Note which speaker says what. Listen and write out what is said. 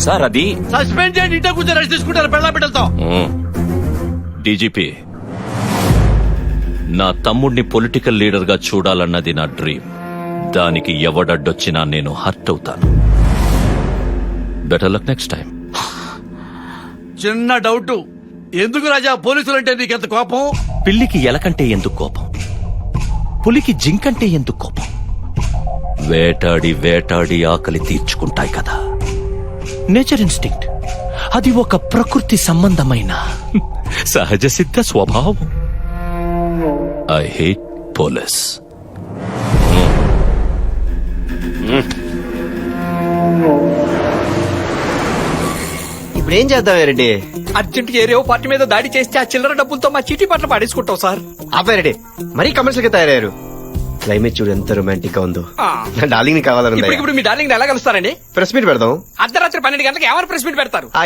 Speaker 1: Sir అది
Speaker 2: suspend చేయండి, ఇంట్లో కూర్చొని రెస్ట్ తీసుకుంటారు పెళ్ళ బిడ్డలతో.
Speaker 1: డీజీపీ, నా తమ్ముడిని పొలిటికల్ లీడర్ గా చూడాలన్నది నా డ్రీమ్. దానికి ఎవడడ్డొచ్చినా నేను హర్ట్ అవుతాను. Better luck next time.
Speaker 2: చిన్న డౌట్, ఎందుకు రాజా పోలీసులంటే నీకెంత కోపం?
Speaker 1: పిల్లికి ఎలకంటే ఎందుకు కోపం? పులికి జింకంటే ఎందుకు కోపం? వేటాడి వేటాడి ఆకలి తీర్చుకుంటాయి కదా. Nature instinct. అది ఒక ప్రకృతి సంబంధమైన సహజ సిద్ధ స్వభావం. I hate police.
Speaker 3: ఇప్పుడు ఏం చేద్దాం రెడ్డి?
Speaker 4: అర్జెంట్ ఏరియో పార్టీ మీద దాడి చేస్తే ఆ చిల్లర డబ్బులతో మా చీటీ పట్ల పాడేసుకుంటాం సార్.
Speaker 3: రెడ్డి మరీ కమర్షియల్ గా తయారయ్యారు. క్లైమేట్ చూడు ఎంత రొమాంటిక్ గా ఉందో. నా డార్లింగ్ ని కావాలని
Speaker 4: ఇప్పుడు మీ డార్లింగ్ ఎలా కలుస్తారండి?
Speaker 3: ప్రెస్ మీట్ పెడదాం.
Speaker 4: అర్ధరాత్రి 12 గంటలకు ఎవరు ప్రెస్ మీట్ పెడతారు?